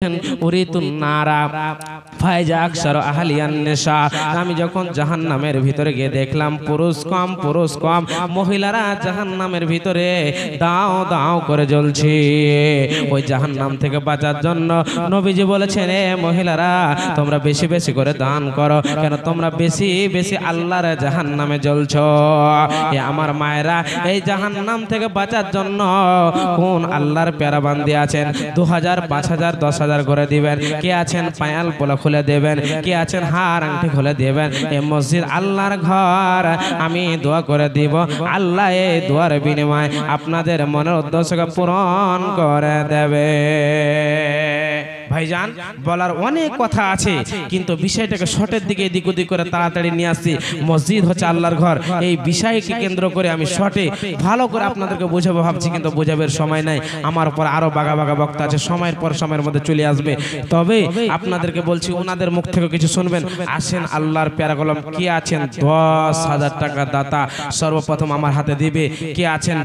দেখেন উরিতুন নারা ফায়জা আকসার আহলিয়ান নেশা। আমি যখন জাহান্নামের ভিতরে গিয়ে দেখলাম পুরুষ কম, মহিলারা জাহান্নামের ভিতরে দাও দাও করে জ্বলছে। ওই জাহান্নাম থেকে বাঁচার জন্য নবীজি বলেছেন, এ মহিলারা তোমরা বেশি বেশি করে দান করো, কেন তোমরা বেশি বেশি আল্লাহর জাহান্নামে জ্বলছো। এ আমার মায়েরা, এই জাহান্নাম থেকে বাঁচার জন্য কোন আল্লাহর প্যারা বান্দি আছেন 2000 5000 10,000 করে দিবেন, কে আছেন পায়াল পোলা খুলে দেবেন, কে আছেন হার আংটি খুলে দেবেন। এই মসজিদ আল্লাহর ঘর, আমি দোয়া করে দিব, আল্লাহ এই দোয়ার বিনিময়ে আপনাদের মনের উদ্দেশ্যকে পূরণ করে দেবে। ভাইজান, বলার অনেক কথা আছে, কিন্তু বিষয়টাকে শর্টের দিকে এদিক ওদিক করে তাড়াতাড়ি নিয়ে আসছি। মসজিদ হচ্ছে আল্লাহর ঘর, এই বিষয়কে কেন্দ্র করে আমি শর্টে ভালো করে আপনাদেরকে বোঝাবো ভাবছি, কিন্তু বোঝাবার সময় নাই। আমার উপর আরো বাগা বাগা বক্তা আছে, সময়ের পর সময়ের মধ্যে চলে আসবে। তবে আপনাদেরকে বলছি, ওনাদের মুখ থেকে কিছু শুনবেন। আসেন আল্লাহর প্যারা গোলাম, কে আছেন 10,000 টাকা দাতা সর্বপ্রথম আমার হাতে দিবে, কে আছেন